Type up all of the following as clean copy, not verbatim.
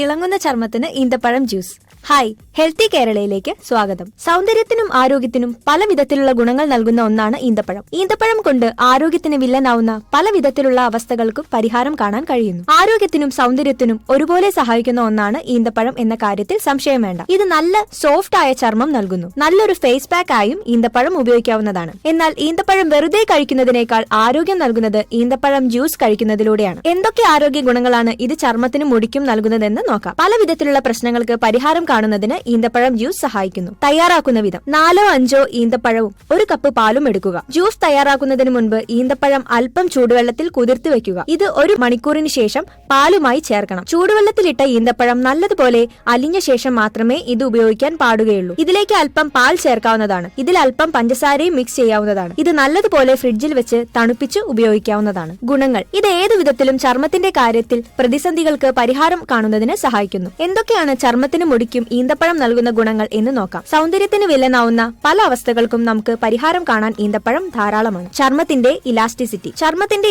തിളങ്ങുന്ന ചർമ്മത്തിന് ഈന്തപ്പഴം ജ്യൂസ്. ഹായ്, ഹെൽത്തി കേരളയിലേക്ക് സ്വാഗതം. സൗന്ദര്യത്തിനും ആരോഗ്യത്തിനും പല വിധത്തിലുള്ള ഗുണങ്ങൾ നൽകുന്ന ഒന്നാണ് ഈന്തപ്പഴം. ഈന്തപ്പഴം കൊണ്ട് ആരോഗ്യത്തിന് വില്ലനാവുന്ന പല വിധത്തിലുള്ള അവസ്ഥകൾക്കും പരിഹാരം കാണാൻ കഴിയുന്നു. ആരോഗ്യത്തിനും സൗന്ദര്യത്തിനും ഒരുപോലെ സഹായിക്കുന്ന ഒന്നാണ് ഈന്തപ്പഴം എന്ന കാര്യത്തിൽ സംശയം വേണ്ട. ഇത് നല്ല സോഫ്റ്റ് ആയ ചർമ്മം നൽകുന്നു. നല്ലൊരു ഫേസ് പാക്ക് ആയും ഈന്തപ്പഴം ഉപയോഗിക്കാവുന്നതാണ്. എന്നാൽ ഈന്തപ്പഴം വെറുതെ കഴിക്കുന്നതിനേക്കാൾ ആരോഗ്യം നൽകുന്നത് ഈന്തപ്പഴം ജ്യൂസ് കഴിക്കുന്നതിലൂടെയാണ്. എന്തൊക്കെ ആരോഗ്യ ഗുണങ്ങളാണ് ഇത് ചർമ്മത്തിനും മുടിക്കും നൽകുന്നതെന്ന് നോക്കാം. പല വിധത്തിലുള്ള പ്രശ്നങ്ങൾക്ക് പരിഹാരം കാണുന്നതിന് ഈന്തപ്പഴം ജ്യൂസ് സഹായിക്കുന്നു. തയ്യാറാക്കുന്ന വിധം: 4-5 ഈന്തപ്പഴവും 1 കപ്പ് പാലും എടുക്കുക. ജ്യൂസ് തയ്യാറാക്കുന്നതിന് മുൻപ് ഈന്തപ്പഴം അല്പം ചൂടുവെള്ളത്തിൽ കുതിർത്ത് വെക്കുക. ഇത് 1 മണിക്കൂറിന് ശേഷം പാലുമായി ചേർക്കണം. ചൂടുവെള്ളത്തിലിട്ട ഈന്തപ്പഴം നല്ലതുപോലെ അലിഞ്ഞ ശേഷം മാത്രമേ ഇത് ഉപയോഗിക്കാൻ പാടുകയുള്ളൂ. ഇതിലേക്ക് അല്പം പാൽ ചേർക്കാവുന്നതാണ്. ഇതിൽ അല്പം പഞ്ചസാരയും മിക്സ് ചെയ്യാവുന്നതാണ്. ഇത് നല്ലതുപോലെ ഫ്രിഡ്ജിൽ വെച്ച് തണുപ്പിച്ച് ഉപയോഗിക്കാവുന്നതാണ്. ഗുണങ്ങൾ: ഇത് ഏതു വിധത്തിലും ചർമ്മത്തിന്റെ കാര്യത്തിൽ പ്രതിസന്ധികൾക്ക് പരിഹാരം കാണുന്നതിന് സഹായിക്കുന്നു. എന്തൊക്കെയാണ് ചർമ്മത്തിന് മുടിക്കും ഈന്തപ്പഴം നൽകുന്ന ഗുണങ്ങൾ എന്ന് നോക്കാം. സൗന്ദര്യത്തിന് വില്ലനാവുന്ന പല അവസ്ഥകൾക്കും നമുക്ക് പരിഹാരം കാണാൻ ഈന്തപ്പഴം ധാരാളമാണ്. ചർമ്മത്തിന്റെ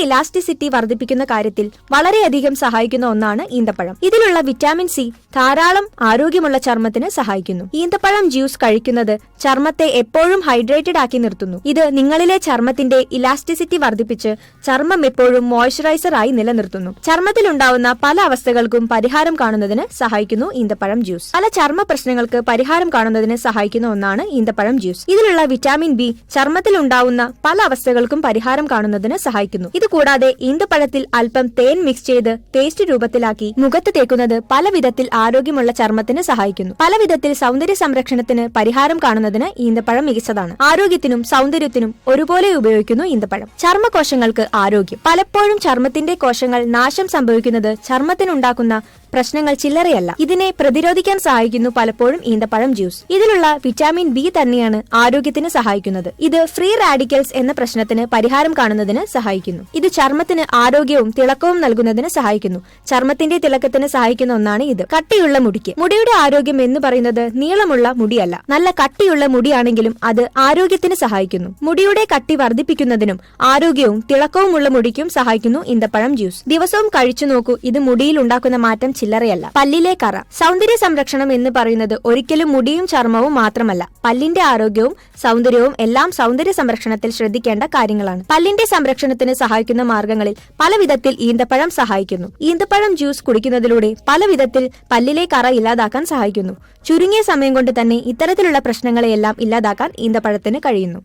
ഇലാസ്റ്റിസിറ്റി വർദ്ധിപ്പിക്കുന്ന കാര്യത്തിൽ വളരെയധികം സഹായിക്കുന്ന ഒന്നാണ് ഈന്തപ്പഴം. ഇതിലുള്ള വിറ്റാമിൻ സി ധാരാളം ആരോഗ്യമുള്ള ചർമ്മത്തിന് സഹായിക്കുന്നു. ഈന്തപ്പഴം ജ്യൂസ് കഴിക്കുന്നത് ചർമ്മത്തെ എപ്പോഴും ഹൈഡ്രേറ്റഡ് ആക്കി നിർത്തുന്നു. ഇത് നിങ്ങളിലെ ചർമ്മത്തിന്റെ ഇലാസ്റ്റിസിറ്റി വർദ്ധിപ്പിച്ച് ചർമ്മം എപ്പോഴും മോയ്സ്ചറൈസർ ആയി നിലനിർത്തുന്നു. ചർമ്മത്തിലുണ്ടാവുന്ന പല അവസ്ഥകൾക്കും പരിഹാരം കാണുന്നതിന് സഹായിക്കുന്നു ഈന്തപ്പഴം ജ്യൂസ്. പല ചർമ്മ പ്രശ്നങ്ങൾക്ക് പരിഹാരം കാണുന്നതിന് സഹായിക്കുന്ന ഒന്നാണ് ഈന്തപ്പഴം ജ്യൂസ്. ഇതിലുള്ള വിറ്റാമിൻ ബി ചർമ്മത്തിൽ ഉണ്ടാവുന്ന പല അവസ്ഥകൾക്കും പരിഹാരം കാണുന്നതിന് സഹായിക്കുന്നു. ഇത് കൂടാതെ ഈന്തപ്പഴത്തിൽ അല്പം തേൻ മിക്സ് ചെയ്ത് പേസ്റ്റ് രൂപത്തിലാക്കി മുഖത്ത് തേക്കുന്നത് പല വിധത്തിൽ ആരോഗ്യമുള്ള ചർമ്മത്തിന് സഹായിക്കുന്നു. പല വിധത്തിൽ സൗന്ദര്യ സംരക്ഷണത്തിന് പരിഹാരം കാണുന്നതിന് ഈന്തപ്പഴം മികച്ചതാണ്. ആരോഗ്യത്തിനും സൗന്ദര്യത്തിനും ഒരുപോലെ ഉപയോഗിക്കുന്നു ഈന്തപ്പഴം. ചർമ്മകോശങ്ങൾക്ക് ആരോഗ്യം: പലപ്പോഴും ചർമ്മത്തിന്റെ കോശങ്ങൾ നാശം സംഭവിക്കുന്നത് ചർമ്മത്തിനുണ്ടാക്കുന്ന പ്രശ്നങ്ങൾ ചില്ലറയല്ല. ഇതിനെ പ്രതിരോധിക്കാൻ സഹായിക്കുന്നു പലപ്പോഴും ഈന്തപ്പഴം ജ്യൂസ്. ഇതിലുള്ള വിറ്റാമിൻ ബി തന്നെയാണ് ആരോഗ്യത്തിന് സഹായിക്കുന്നത്. ഇത് ഫ്രീ റാഡിക്കൽസ് എന്ന പ്രശ്നത്തിന് പരിഹാരം കാണുന്നതിന് സഹായിക്കുന്നു. ഇത് ചർമ്മത്തിന് ആരോഗ്യവും തിളക്കവും നൽകുന്നതിന് സഹായിക്കുന്നു. ചർമ്മത്തിന്റെ തിളക്കത്തിന് സഹായിക്കുന്ന ഒന്നാണ് ഇത്. കട്ടിയുള്ള മുടിക്ക്: മുടിയുടെ ആരോഗ്യം എന്ന് പറയുന്നത് നീളമുള്ള മുടിയല്ല, നല്ല കട്ടിയുള്ള മുടിയാണെങ്കിലും അത് ആരോഗ്യത്തിന് സഹായിക്കുന്നു. മുടിയുടെ കട്ടി വർദ്ധിപ്പിക്കുന്നതിനും ആരോഗ്യവും തിളക്കവുമുള്ള മുടിക്കും സഹായിക്കുന്നു ഈന്തപ്പഴം ജ്യൂസ്. ദിവസവും കഴിച്ചു നോക്കൂ. ഇത് മുടിയിൽ ഉണ്ടാക്കുന്ന മാറ്റം ചില്ലറയല്ല. പല്ലിലെ കറ: സൗന്ദര്യ സംരക്ഷണം എന്ന് പറയുന്നത് ഒരിക്കലും മുടിയും ചർമ്മവും മാത്രമല്ല. പല്ലിന്റെ ആരോഗ്യവും സൗന്ദര്യവും എല്ലാം സൗന്ദര്യ സംരക്ഷണത്തിൽ ശ്രദ്ധിക്കേണ്ട കാര്യങ്ങളാണ്. പല്ലിന്റെ സംരക്ഷണത്തിന് സഹായിക്കുന്ന മാർഗങ്ങളിൽ പല വിധത്തിൽ ഈന്തപ്പഴം സഹായിക്കുന്നു. ഈന്തപ്പഴം ജ്യൂസ് കുടിക്കുന്നതിലൂടെ പല വിധത്തിൽ പല്ലിലെ കറ ഇല്ലാതാക്കാൻ സഹായിക്കുന്നു. ചുരുങ്ങിയ സമയം കൊണ്ട് തന്നെ ഇത്തരത്തിലുള്ള പ്രശ്നങ്ങളെയെല്ലാം ഇല്ലാതാക്കാൻ ഈന്തപ്പഴത്തിന് കഴിയുന്നു.